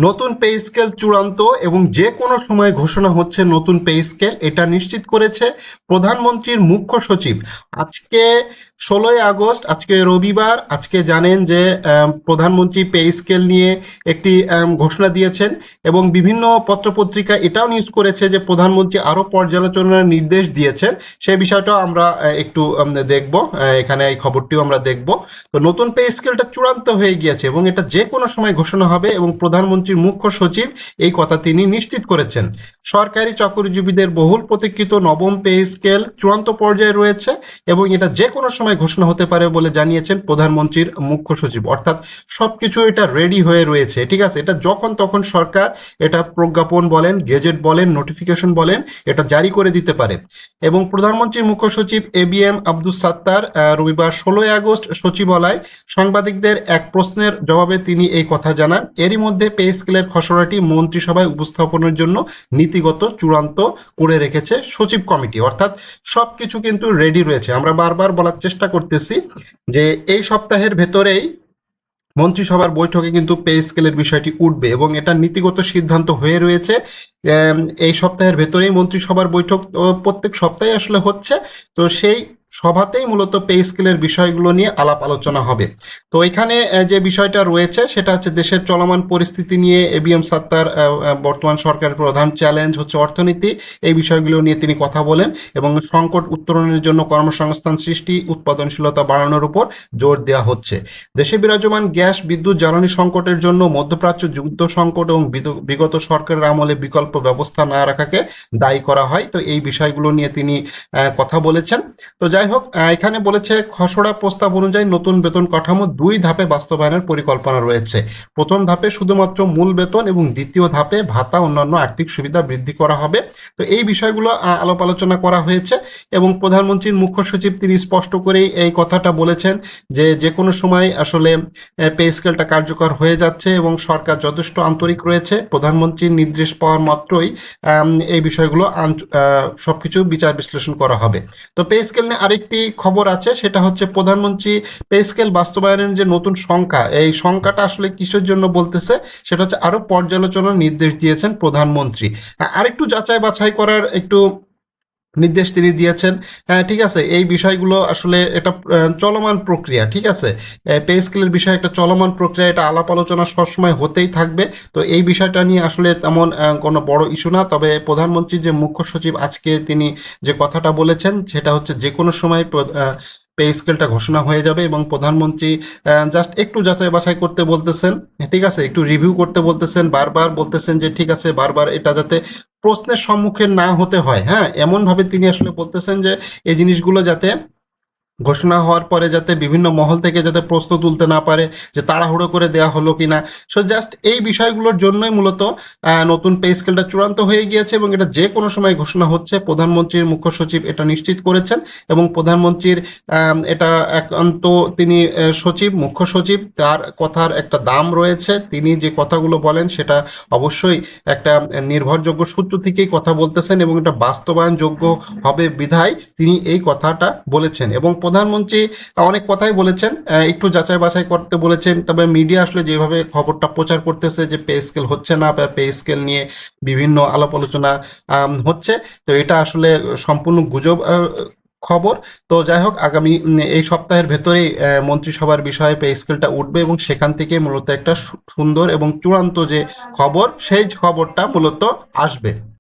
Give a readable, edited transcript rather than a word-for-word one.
নতুন pay scale চূড়ান্ত এবং যে কোনো সময় ঘোষণা হচ্ছে নতুন পে স্কেল, এটা নিশ্চিত করেছে প্রধানমন্ত্রীর মুখ্য সচিব। আজকে 16 আগস্ট, আজকে রবিবার। আজকে জানেন যে প্রধানমন্ত্রী পে স্কেল নিয়ে একটি ঘোষণা দিয়েছেন এবং বিভিন্ন পত্রপত্রিকা এটাও নিউজ করেছে যে প্রধানমন্ত্রী আরও পর্যালোচনার নির্দেশ দিয়েছেন। সেই বিষয়টাও আমরা একটু দেখব, এখানে এই খবরটিও আমরা দেখব। তো নতুন পে স্কেলটা চূড়ান্ত হয়ে গিয়েছে এবং এটা যে কোনো সময় ঘোষণা হবে এবং প্রধানমন্ত্রীর মুখ্য সচিব এই কথা তিনি নিশ্চিত করেছেন। সরকারি চাকরিজীবীদের বহুল প্রতীক্ষিত নবম পে স্কেল চূড়ান্ত পর্যায়ে রয়েছে এবং এটা যে কোনো সময় ঘোষণা হতে পারে বলে জানিয়েছেন প্রধানমন্ত্রীর মুখ্য সচিব। অর্থাৎ সবকিছু এটা রেডি হয়ে রয়েছে, ঠিক আছে। এটা যখন তখন সরকার এটা প্রজ্ঞাপন বলেন, গেজেট বলেন, নোটিফিকেশন বলেন, এটা জারি করে দিতে পারে। এবং প্রধানমন্ত্রীর মুখ্য সচিব ABM আব্দুস সাত্তার রবিবার 16 আগস্ট সচিবালয় সাংবাদিকদের এক প্রশ্নের জবাবে তিনি এই কথা জানান। এরই মধ্যে পে স্কেলের খসড়াটি মন্ত্রিসভায় উপস্থাপনের জন্য নীতিগত চূড়ান্ত করে রেখেছে সচিব কমিটি। অর্থাৎ সবকিছু কিন্তু রেডি রয়েছে। আমরা বারবার বলার চেষ্টা করতেছি যে এই সপ্তাহের ভেতরেই মন্ত্রিসভার বৈঠকে কিন্তু পে স্কেলের বিষয়টি উঠবে এবং এটা নীতিগত সিদ্ধান্ত হয়ে রয়েছে। এই সপ্তাহের ভেতরেই মন্ত্রিসভার বৈঠক প্রত্যেক সপ্তাহে আসলে হচ্ছে। তো সেই সভাতেই মূলত পে স্কেলের বিষয়গুলো নিয়ে আলাপ আলোচনা হবে। তো এখানে যে বিষয়টা রয়েছে সেটা হচ্ছে দেশের চলমান পরিস্থিতি নিয়ে ABM সাত্তার বর্তমান সরকারের প্রধান চ্যালেঞ্জ হচ্ছে অর্থনীতি। এই বিষয়গুলো নিয়ে তিনি কথা বলেন এবং সংকট উত্তরণের জন্য কর্মসংস্থান সৃষ্টি, উৎপাদনশীলতা বাড়ানোর উপর জোর দেওয়া হচ্ছে। দেশে বিরাজমান গ্যাস, বিদ্যুৎ, জ্বালানি সংকটের জন্য মধ্যপ্রাচ্য যুদ্ধ সংকট এবং বিগত সরকারের আমলে বিকল্প ব্যবস্থা না রাখাকে দায়ী করা হয়। তো এই বিষয়গুলো নিয়ে তিনি কথা বলেছেন। তো যাই হোক, এখানে বলেছে খসড়া প্রস্তাব অনুযায়ী নতুন বেতন কাঠামো 2 ধাপে বাস্তবায়নের পরিকল্পনা রয়েছে। প্রথম ধাপে শুধুমাত্র মূল বেতন এবং দ্বিতীয় ধাপে ভাতা, অন্যান্য আর্থিক সুবিধা বৃদ্ধি করা হবে। তো এই বিষয়গুলো আলাপ আলোচনা করা হয়েছে এবং প্রধানমন্ত্রীর মুখ্য সচিব তিনি স্পষ্ট করেই এই কথাটা বলেছেন যে যে কোনো সময় আসলে পে স্কেলটা কার্যকর হয়ে যাচ্ছে এবং সরকার যথেষ্ট আন্তরিক রয়েছে। প্রধানমন্ত্রীর নির্দেশ পাওয়ার মাত্রই এই বিষয়গুলো সবকিছু বিচার বিশ্লেষণ করা হবে। তো পে স্কেল নিয়ে আরেকটি খবর আছে, সেটা হচ্ছে প্রধানমন্ত্রী পে স্কেল বাস্তবায়নের যে নতুন সংখ্যা, এই সংখ্যাটা আসলে কিসের জন্য বলতেছে সেটা হচ্ছে আরো পর্যালোচনার নির্দেশ দিয়েছেন প্রধানমন্ত্রী। আরেকটু যাচাই বাছাই করার একটু নির্দেশ তিনি দিয়েছেন। হ্যাঁ, ঠিক আছে, এই বিষয়গুলো আসলে এটা চলমান প্রক্রিয়া, ঠিক আছে। পে স্কেলের বিষয় একটা চলমান প্রক্রিয়া, এটা আলাপ আলোচনা সবসময় হতেই থাকবে। তো এই বিষয়টা নিয়ে আসলে তেমন কোনো বড় ইস্যু না। তবে প্রধানমন্ত্রীর যে মুখ্য সচিব আজকে তিনি যে কথাটা বলেছেন সেটা হচ্ছে যে কোনো সময় পে স্কেলটা ঘোষণা হয়ে যাবে এবং প্রধানমন্ত্রী জাস্ট একটু যাচাই বাছাই করতে বলতেছেন, ঠিক আছে, একটু রিভিউ করতে বলতেছেন, বারবার বলতেছেন যে ঠিক আছে, বারবার এটা যাতে প্রশ্নের সম্মুখীন না হতে হয়। হ্যাঁ, এমনভাবে তিনি আসলে বলতেছেন যে এই জিনিসগুলো যাতে ঘোষণা হওয়ার পরে যাতে বিভিন্ন মহল থেকে যাতে প্রশ্ন তুলতে না পারে যে তাড়াহুড়ো করে দেওয়া হলো কিনা। সো জাস্ট এই বিষয়গুলোর জন্যই মূলত নতুন পে স্কেলটা চূড়ান্ত হয়ে গিয়েছে এবং এটা যে কোনো সময় ঘোষণা হচ্ছে। প্রধানমন্ত্রীর মুখ্য সচিব এটা নিশ্চিত করেছেন এবং প্রধানমন্ত্রীর এটা একান্ত তিনি সচিব, মুখ্য সচিব, তার কথার একটা দাম রয়েছে। তিনি যে কথাগুলো বলেন সেটা অবশ্যই একটা নির্ভরযোগ্য সূত্র থেকেই কথা বলতেছেন এবং এটা বাস্তবায়নযোগ্য হবে বিধায় তিনি এই কথাটা বলেছেন। এবং প্রধানমন্ত্রী অনেক কথাই বলেছেন, একটু যাচাই বাছাই করতে বলেছেন। তবে মিডিয়া আসলে যেভাবে খবরটা প্রচার করতেছে যে পে স্কেল হচ্ছে না বা পে স্কেল নিয়ে বিভিন্ন আলাপ আলোচনা হচ্ছে, তো এটা আসলে সম্পূর্ণ গুজব খবর। তো যাই হোক, আগামী এই সপ্তাহের ভেতরেই মন্ত্রিসভার বিষয়ে পে স্কেলটা উঠবে এবং সেখান থেকে মূলত একটা সুন্দর এবং চূড়ান্ত যে খবর সেই খবরটা মূলত আসবে।